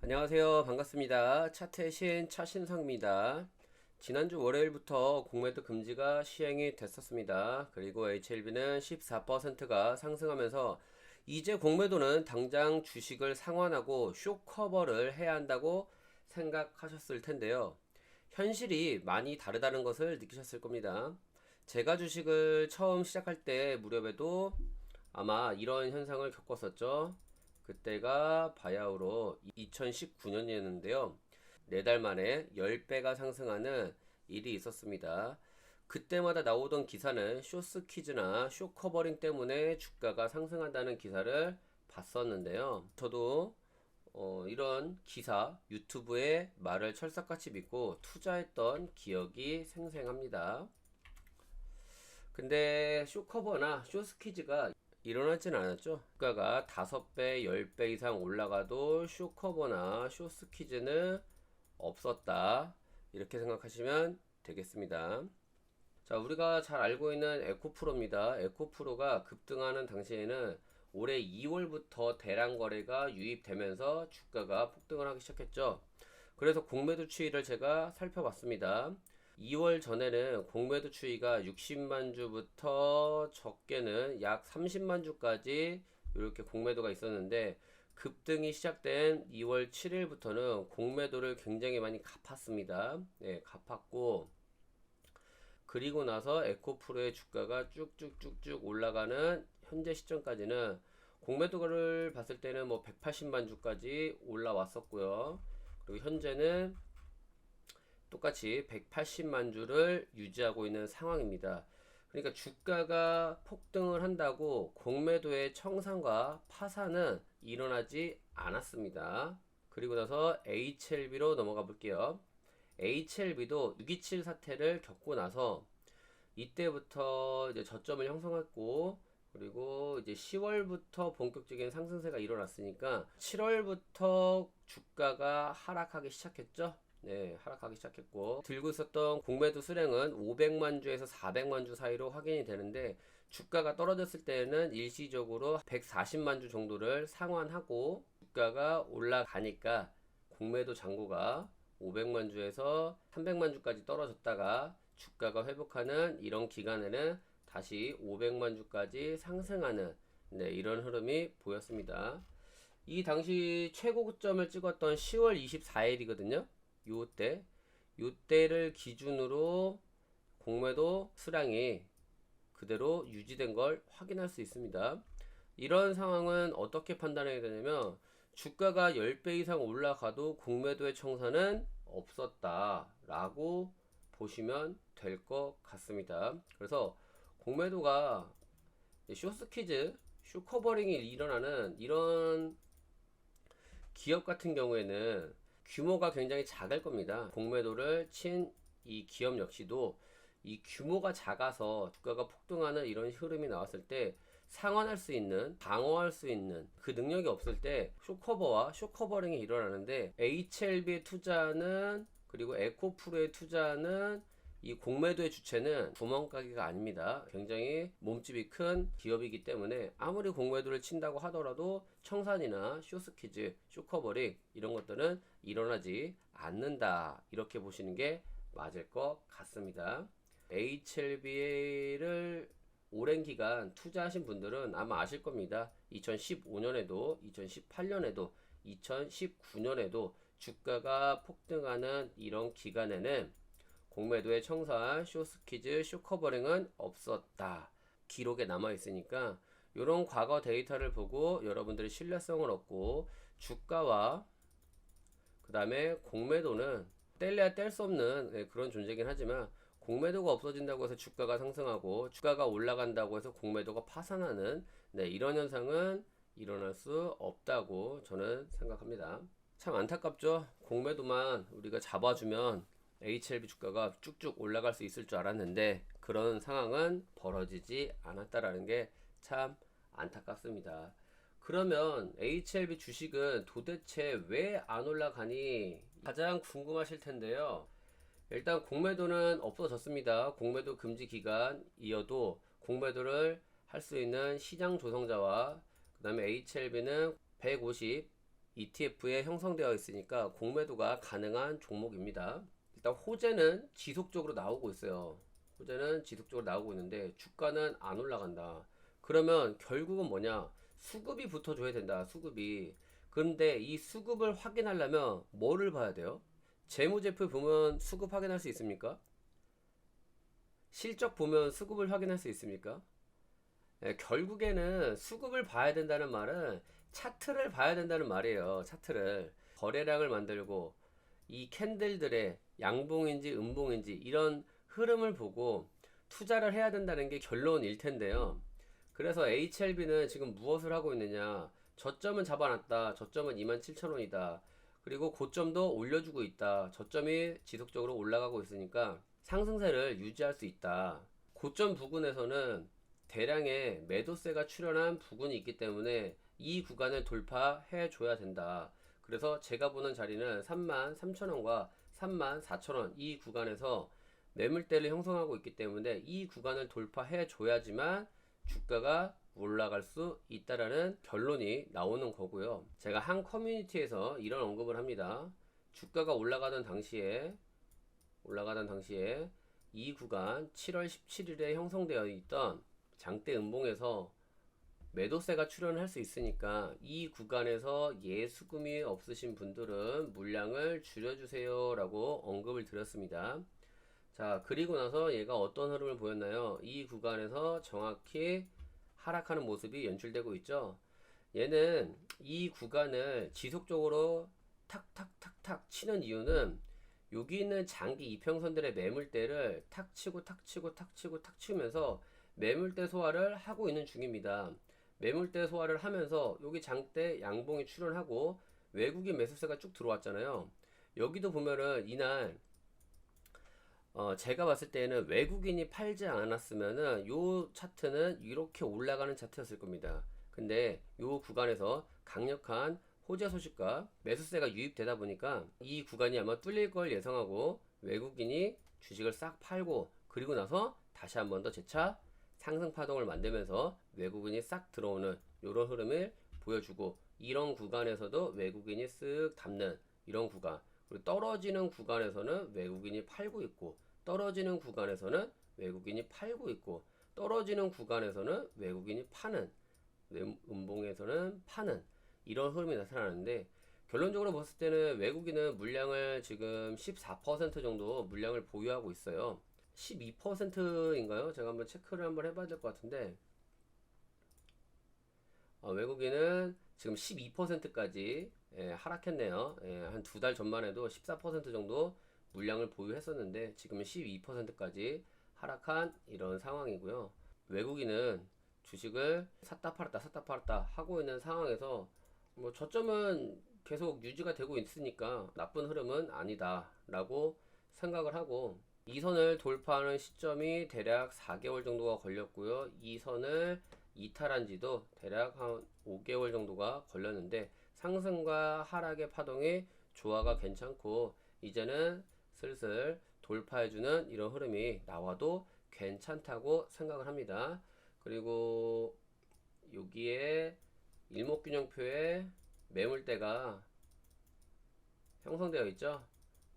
안녕하세요. 반갑습니다. 차트의 신 차신성입니다. 지난주 월요일부터 공매도 금지가 시행이 됐었습니다. 그리고 HLB는 14%가 상승하면서 이제 공매도는 당장 주식을 상환하고 숏커버를 해야 한다고 생각하셨을 텐데요. 현실이 많이 다르다는 것을 느끼셨을 겁니다. 제가 주식을 처음 시작할 때 무렵에도 아마 이런 현상을 겪었었죠. 그때가 바야흐로 2019년이었는데요. 4달 만에 10배가 상승하는 일이 있었습니다. 그때마다 나오던 기사는 쇼스퀴즈나 쇼커버링 때문에 주가가 상승한다는 기사를 봤었는데요. 저도 이런 기사, 유튜브의 말을 철석같이 믿고 투자했던 기억이 생생합니다. 근데 쇼커버나 쇼스퀴즈가 일어나진 않았죠. 주가가 5배, 10배 이상 올라가도 쇼커버나 쇼스퀴즈는 없었다. 이렇게 생각하시면 되겠습니다. 자, 우리가 잘 알고 있는 에코프로입니다. 에코프로가 급등하는 당시에는 올해 2월부터 대량 거래가 유입되면서 주가가 폭등을 하기 시작했죠. 그래서 공매도 추이를 제가 살펴봤습니다. 2월 전에는 공매도 추이가 60만 주부터 적게는 약 30만 주까지 이렇게 공매도가 있었는데 급등이 시작된 2월 7일부터는 공매도를 굉장히 많이 갚았습니다. 네, 갚았고 그리고 나서 에코프로의 주가가 쭉쭉쭉쭉 올라가는 현재 시점까지는 공매도를 봤을 때는 뭐 180만 주까지 올라왔었고요. 그리고 현재는 똑같이 180만 주를 유지하고 있는 상황입니다. 그러니까 주가가 폭등을 한다고 공매도의 청산과 파산은 일어나지 않았습니다. 그리고 나서 HLB로 넘어가 볼게요. HLB도 627 사태를 겪고 나서 이때부터 이제 저점을 형성했고 그리고 이제 10월부터 본격적인 상승세가 일어났으니까 7월부터 주가가 하락하기 시작했죠. 네, 하락하기 시작했고 들고 있었던 공매도 수량은 500만 주에서 400만 주 사이로 확인이 되는데 주가가 떨어졌을 때는 일시적으로 140만 주 정도를 상환하고 주가가 올라가니까 공매도 잔고가 500만 주에서 300만 주까지 떨어졌다가 주가가 회복하는 이런 기간에는 다시 500만 주까지 상승하는 네, 이런 흐름이 보였습니다. 이 당시 최고점을 찍었던 10월 24일이거든요. 요때를 기준으로 공매도 수량이 그대로 유지된 걸 확인할 수 있습니다. 이런 상황은 어떻게 판단해야 되냐면 주가가 10배 이상 올라가도 공매도의 청산은 없었다 라고 보시면 될 것 같습니다. 그래서 공매도가 쇼스퀴즈, 쇼커버링이 일어나는 이런 기업 같은 경우에는 규모가 굉장히 작을 겁니다. 공매도를 친 이 기업 역시도 이 규모가 작아서 주가가 폭등하는 이런 흐름이 나왔을 때 상환할 수 있는, 방어할 수 있는 그 능력이 없을 때 쇼커버와 쇼커버링이 일어나는데 HLB의 투자는 그리고 에코프로의 투자는 이 공매도의 주체는 구멍가게가 아닙니다. 굉장히 몸집이 큰 기업이기 때문에 아무리 공매도를 친다고 하더라도 청산이나 쇼스퀴즈, 쇼커버링 이런 것들은 일어나지 않는다. 이렇게 보시는 게 맞을 것 같습니다. HLB를 오랜 기간 투자하신 분들은 아마 아실 겁니다. 2015년에도, 2018년에도, 2019년에도 주가가 폭등하는 이런 기간에는 공매도의 청산, 쇼스퀴즈, 쇼커버링은 없었다. 기록에 남아 있으니까 이런 과거 데이터를 보고 여러분들이 신뢰성을 얻고 주가와 그 다음에 공매도는 뗄래야 뗄 수 없는 그런 존재이긴 하지만 공매도가 없어진다고 해서 주가가 상승하고 주가가 올라간다고 해서 공매도가 파산하는 이런 현상은 일어날 수 없다고 저는 생각합니다. 참 안타깝죠. 공매도만 우리가 잡아주면 HLB 주가가 쭉쭉 올라갈 수 있을 줄 알았는데 그런 상황은 벌어지지 않았다라는 게 참 안타깝습니다. 그러면 HLB 주식은 도대체 왜 안 올라가니 가장 궁금하실 텐데요. 일단 공매도는 없어졌습니다. 공매도 금지 기간이어도 공매도를 할 수 있는 시장 조성자와 그 다음에 HLB는 150 ETF에 형성되어 있으니까 공매도가 가능한 종목입니다. 일단 호재는 지속적으로 나오고 있어요. 호재는 지속적으로 나오고 있는데 주가는 안 올라간다. 그러면 결국은 뭐냐? 수급이 붙어줘야 된다. 수급이. 그런데 이 수급을 확인하려면 뭐를 봐야 돼요? 재무제표 보면 수급 확인할 수 있습니까? 실적 보면 수급을 확인할 수 있습니까? 결국에는 수급을 봐야 된다는 말은 차트를 봐야 된다는 말이에요. 차트를. 거래량을 만들고 이 캔들들의 양봉인지 음봉인지 이런 흐름을 보고 투자를 해야 된다는 게 결론일 텐데요. 그래서 HLB는 지금 무엇을 하고 있느냐? 저점은 잡아놨다. 저점은 27,000원이다. 그리고 고점도 올려주고 있다. 저점이 지속적으로 올라가고 있으니까 상승세를 유지할 수 있다. 고점 부근에서는 대량의 매도세가 출현한 부분이 있기 때문에 이 구간을 돌파해 줘야 된다. 그래서 제가 보는 자리는 33,000원과 34,000원 이 구간에서 매물대를 형성하고 있기 때문에 이 구간을 돌파해 줘야지만 주가가 올라갈 수 있다라는 결론이 나오는 거고요. 제가 한 커뮤니티에서 이런 언급을 합니다. 주가가 올라가던 당시에 이 구간 7월 17일에 형성되어 있던 장대 음봉에서 매도세가 출현할 수 있으니까 이 구간에서 예수금이 없으신 분들은 물량을 줄여주세요 라고 언급을 드렸습니다. 자, 그리고 나서 얘가 어떤 흐름을 보였나요? 이 구간에서 정확히 하락하는 모습이 연출되고 있죠. 얘는 이 구간을 지속적으로 탁탁탁탁 치는 이유는 여기 있는 장기 이평선들의 매물대를 탁 치고 탁 치고 탁 치고 탁 치면서 매물대 소화를 하고 있는 중입니다. 매물대 소화를 하면서 여기 장대 양봉이 출현하고 외국인 매수세가 쭉 들어왔잖아요. 여기도 보면은 이날 제가 봤을 때는 외국인이 팔지 않았으면은 요 차트는 이렇게 올라가는 차트였을 겁니다. 근데 요 구간에서 강력한 호재 소식과 매수세가 유입되다 보니까 이 구간이 아마 뚫릴 걸 예상하고 외국인이 주식을 싹 팔고 그리고 나서 다시 한 번 더 재차 상승 파동을 만들면서 외국인이 싹 들어오는 이런 흐름을 보여주고 이런 구간에서도 외국인이 쓱 담는 이런 구간 그리고 떨어지는 구간에서는 외국인이 팔고 있고 떨어지는 구간에서는 외국인이 팔고 있고 떨어지는 구간에서는 외국인이 파는 음봉에서는 파는 이런 흐름이 나타나는데 결론적으로 봤을 때는 외국인은 물량을 지금 14% 정도 물량을 보유하고 있어요. 12%인가요? 제가 한번 체크를 한번 해봐야 될 것 같은데 외국인은 지금 12%까지 하락했네요. 한 두 달 전만 해도 14% 정도 물량을 보유했었는데 지금은 12%까지 하락한 이런 상황이고요. 외국인은 주식을 샀다 팔았다 하고 있는 상황에서 뭐 저점은 계속 유지가 되고 있으니까 나쁜 흐름은 아니다 라고 생각을 하고 이 선을 돌파하는 시점이 대략 4개월 정도가 걸렸고요. 이 선을 이탈한 지도 대략 한 5개월 정도가 걸렸는데 상승과 하락의 파동이 조화가 괜찮고 이제는 슬슬 돌파해주는 이런 흐름이 나와도 괜찮다고 생각을 합니다. 그리고 여기에 일목균형표에 매물대가 형성되어 있죠.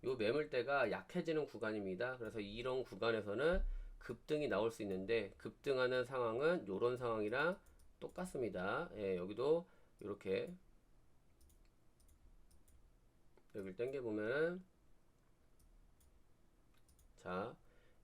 이 매물대가 약해지는 구간입니다. 그래서 이런 구간에서는 급등이 나올 수 있는데 급등하는 상황은 이런 상황이랑 똑같습니다. 여기도 이렇게 여기를 당겨보면은 자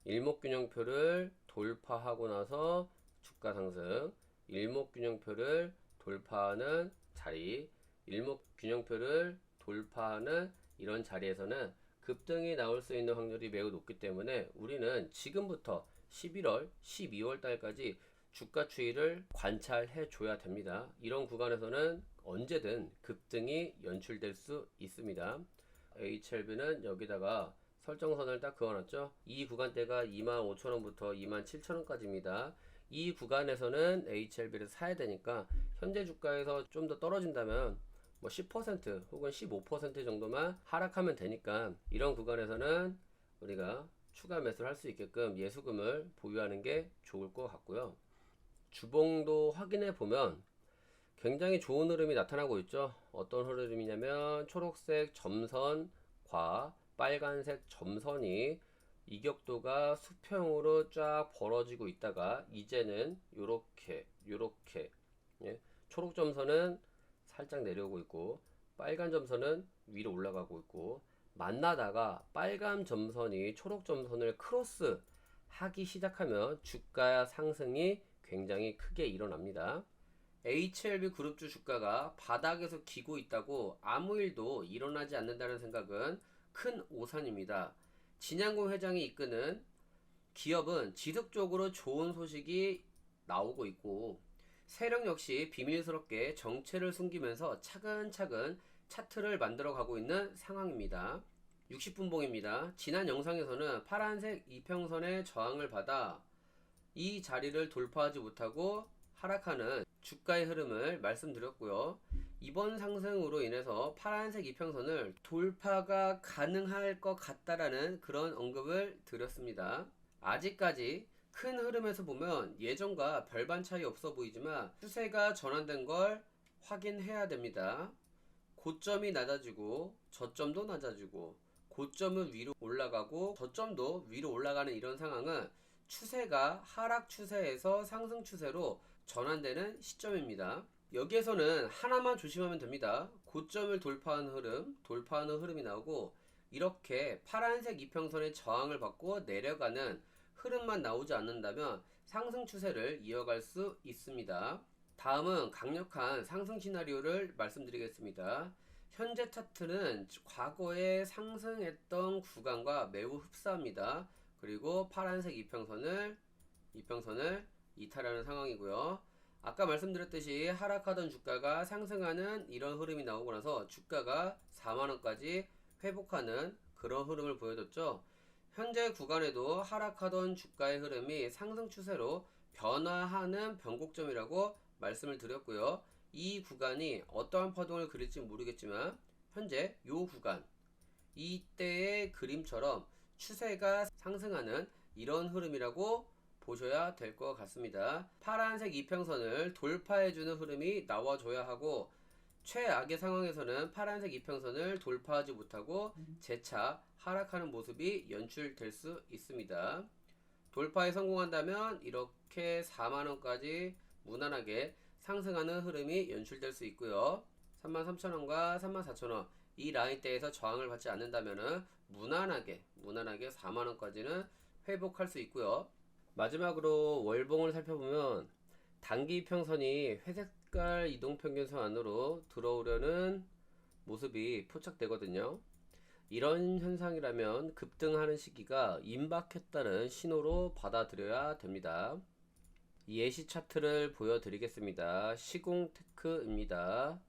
일목균형표를 돌파하고 나서 주가 상승 일목균형표를 돌파하는 자리 일목균형표를 돌파하는 이런 자리에서는 급등이 나올 수 있는 확률이 매우 높기 때문에 우리는 지금부터 11월, 12월 달까지 주가 추이를 관찰해 줘야 됩니다. 이런 구간에서는 언제든 급등이 연출될 수 있습니다. HLB는 여기다가 설정선을 딱 그어놨죠. 이 구간대가 25,000원부터 27,000원까지입니다. 이 구간에서는 HLB를 사야 되니까 현재 주가에서 좀 더 떨어진다면 뭐 10% 혹은 15% 정도만 하락하면 되니까 이런 구간에서는 우리가 추가 매수를 할 수 있게끔 예수금을 보유하는 게 좋을 것 같고요. 주봉도 확인해 보면 굉장히 좋은 흐름이 나타나고 있죠. 어떤 흐름이냐면 초록색 점선과 빨간색 점선이 이격도가 수평으로 쫙 벌어지고 있다가 이제는 요렇게 예, 초록 점선은 살짝 내려오고 있고 빨간 점선은 위로 올라가고 있고 만나다가 빨간 점선이 초록 점선을 크로스 하기 시작하면 주가 상승이 굉장히 크게 일어납니다. HLB 그룹주 주가가 바닥에서 기고 있다고 아무 일도 일어나지 않는다는 생각은 큰 오산입니다. 진양공 회장이 이끄는 기업은 지속적으로 좋은 소식이 나오고 있고 세력 역시 비밀스럽게 정체를 숨기면서 차근차근 차트를 만들어 가고 있는 상황입니다. 60분 봉입니다. 지난 영상에서는 파란색 이평선의 저항을 받아 이 자리를 돌파하지 못하고 하락하는 주가의 흐름을 말씀드렸고요. 이번 상승으로 인해서 파란색 이평선을 돌파가 가능할 것 같다라는 그런 언급을 드렸습니다. 아직까지 큰 흐름에서 보면 예전과 별반 차이 없어 보이지만 추세가 전환된 걸 확인해야 됩니다. 고점이 낮아지고 저점도 낮아지고 고점은 위로 올라가고 저점도 위로 올라가는 이런 상황은 추세가 하락 추세에서 상승 추세로 전환되는 시점입니다. 여기에서는 하나만 조심하면 됩니다. 고점을 돌파하는 흐름이 나오고 이렇게 파란색 이평선의 저항을 받고 내려가는 흐름만 나오지 않는다면 상승 추세를 이어갈 수 있습니다. 다음은 강력한 상승 시나리오를 말씀드리겠습니다. 현재 차트는 과거에 상승했던 구간과 매우 흡사합니다. 그리고 파란색 이평선을 이탈하는 상황이고요. 아까 말씀드렸듯이 하락하던 주가가 상승하는 이런 흐름이 나오고 나서 주가가 4만원까지 회복하는 그런 흐름을 보여줬죠. 현재 구간에도 하락하던 주가의 흐름이 상승 추세로 변화하는 변곡점이라고 말씀을 드렸고요. 이 구간이 어떠한 파동을 그릴지 모르겠지만 현재 이 구간 이때의 그림처럼 추세가 상승하는 이런 흐름이라고 보셔야 될 것 같습니다. 파란색 이평선을 돌파해주는 흐름이 나와줘야 하고 최악의 상황에서는 파란색 이평선을 돌파하지 못하고 재차 하락하는 모습이 연출될 수 있습니다. 돌파에 성공한다면 이렇게 4만원까지 무난하게 상승하는 흐름이 연출될 수 있고요. 33,000원과 34,000원 이 라인대에서 저항을 받지 않는다면 무난하게 4만원까지는 회복할 수 있고요. 마지막으로 월봉을 살펴보면 단기 평선이 회색깔 이동평균선 안으로 들어오려는 모습이 포착되거든요. 이런 현상이라면 급등하는 시기가 임박했다는 신호로 받아들여야 됩니다. 예시 차트를 보여드리겠습니다. 시공테크입니다.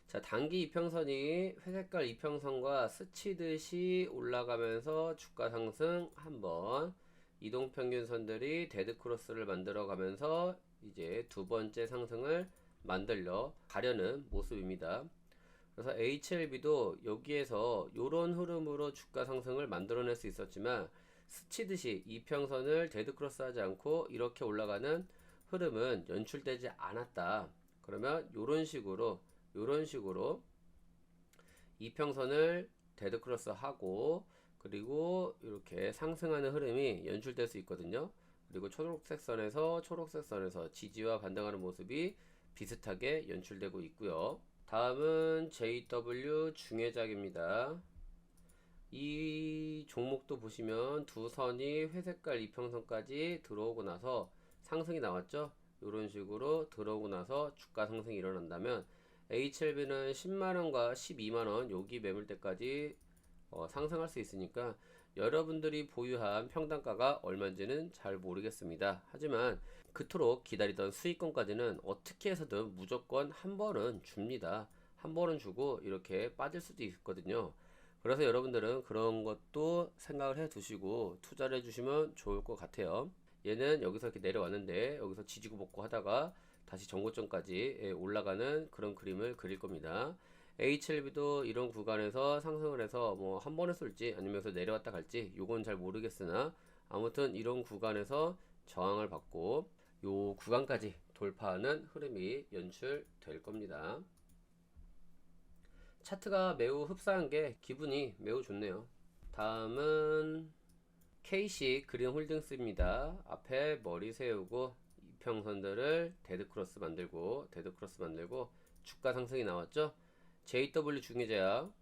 자, 단기 이평선이 회색깔 이평선과 스치듯이 올라가면서 주가 상승 한번, 이동평균선들이 데드크로스를 만들어 가면서 이제 두 번째 상승을 만들려 가려는 모습입니다. 그래서 HLB도 여기에서 이런 흐름으로 주가 상승을 만들어낼 수 있었지만 스치듯이 이평선을 데드크로스 하지 않고 이렇게 올라가는 흐름은 연출되지 않았다. 그러면 이런 식으로 이평선을 데드크로스 하고 그리고 이렇게 상승하는 흐름이 연출될 수 있거든요. 그리고 초록색 선에서 지지와 반등하는 모습이 비슷하게 연출되고 있고요. 다음은 JW 중해작입니다. 이 종목도 보시면 두 선이 회색깔 이평선까지 들어오고 나서 상승이 나왔죠. 이런 식으로 들어오고 나서 주가 상승이 일어난다면 HLB는 10만원과 12만원 여기 매물대까지 상승할 수 있으니까 여러분들이 보유한 평단가가 얼마인지는 잘 모르겠습니다. 하지만 그토록 기다리던 수익권까지는 어떻게 해서든 무조건 한 번은 줍니다. 한 번은 주고 이렇게 빠질 수도 있거든요. 그래서 여러분들은 그런 것도 생각을 해 두시고 투자를 해 주시면 좋을 것 같아요. 얘는 여기서 이렇게 내려왔는데 여기서 지지고 볶고 하다가 다시 전고점까지 올라가는 그런 그림을 그릴 겁니다. HLB도 이런 구간에서 상승을 해서 뭐 한 번에 쏠지 아니면 여기서 내려왔다 갈지 요건 잘 모르겠으나 아무튼 이런 구간에서 저항을 받고 요 구간까지 돌파하는 흐름이 연출될 겁니다. 차트가 매우 흡사한 게 기분이 매우 좋네요. 다음은 KC 그린홀딩스입니다. 앞에 머리 세우고 이평선들을 데드크로스 만들고 주가 상승이 나왔죠. JW 중의제약처럼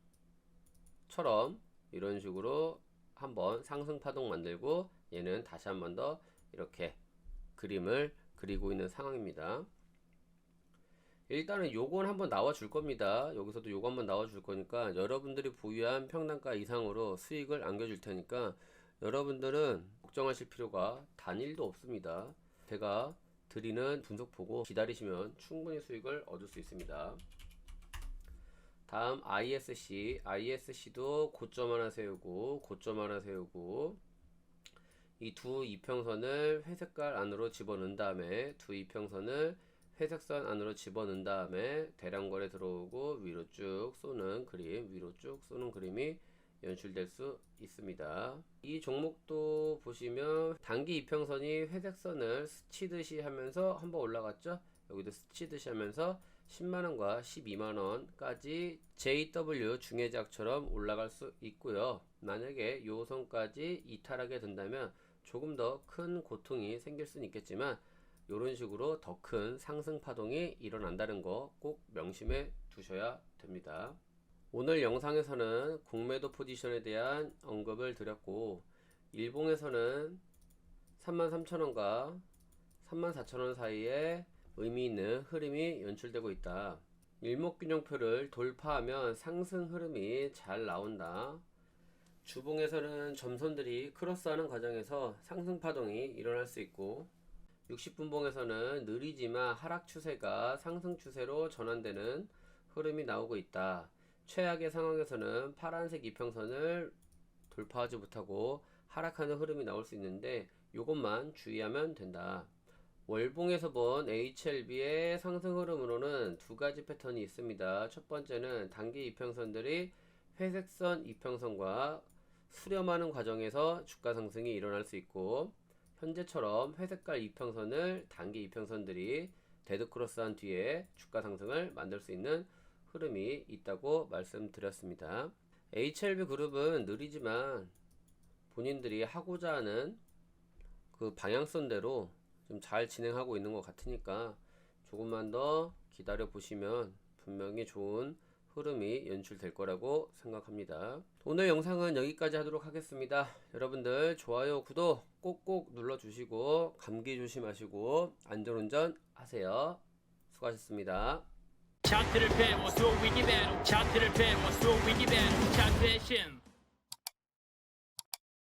이런 식으로 한번 상승 파동 만들고 얘는 다시 한번 더 이렇게 그림을 그리고 있는 상황입니다. 일단은 요건 한번 나와 줄 겁니다. 여기서도 요거 한번 나와 줄 거니까 여러분들이 보유한 평단가 이상으로 수익을 안겨 줄 테니까 여러분들은 걱정하실 필요가 단일도 없습니다. 제가 드리는 분석 보고 기다리시면 충분히 수익을 얻을 수 있습니다. 다음 ISC도 고점 하나 세우고 이 두 이평선을 회색깔 안으로 집어넣은 다음에 회색선 안으로 집어넣은 다음에 대량거래 들어오고 위로 쭉 쏘는 그림이 연출될 수 있습니다. 이 종목도 보시면 단기 이평선이 회색선을 스치듯이 하면서 한번 올라갔죠. 여기도 스치듯이 하면서 10만원과 12만원까지 JW 중의제약처럼 올라갈 수 있고요. 만약에 요 선까지 이탈하게 된다면 조금 더 큰 고통이 생길 수는 있겠지만 이런 식으로 더 큰 상승 파동이 일어난다는 거 꼭 명심해 두셔야 됩니다. 오늘 영상에서는 공매도 포지션에 대한 언급을 드렸고 일봉에서는 33,000원과 34,000원 사이에 의미 있는 흐름이 연출되고 있다. 일목균형표를 돌파하면 상승 흐름이 잘 나온다. 주봉에서는 점선들이 크로스하는 과정에서 상승 파동이 일어날 수 있고 60분봉에서는 느리지만 하락 추세가 상승 추세로 전환되는 흐름이 나오고 있다. 최악의 상황에서는 파란색 이평선을 돌파하지 못하고 하락하는 흐름이 나올 수 있는데 이것만 주의하면 된다. 월봉에서 본 HLB의 상승 흐름으로는 두 가지 패턴이 있습니다. 첫 번째는 단기 이평선들이 회색선 이평선과 수렴하는 과정에서 주가 상승이 일어날 수 있고 현재처럼 회색깔 이평선을 단기 이평선들이 데드크로스한 뒤에 주가 상승을 만들 수 있는 흐름이 있다고 말씀드렸습니다. HLB 그룹은 느리지만 본인들이 하고자 하는 그 방향선대로 좀 잘 진행하고 있는 것 같으니까 조금만 더 기다려 보시면 분명히 좋은 흐름이 연출될 거라고 생각합니다. 오늘 영상은 여기까지 하도록 하겠습니다. 여러분들 좋아요, 구독 꼭꼭 눌러주시고 감기 조심하시고 안전운전 하세요. 수고하셨습니다. 차트를 배워 쏘위기 배로 차트를 배워 쏘위기 배로 차트의 신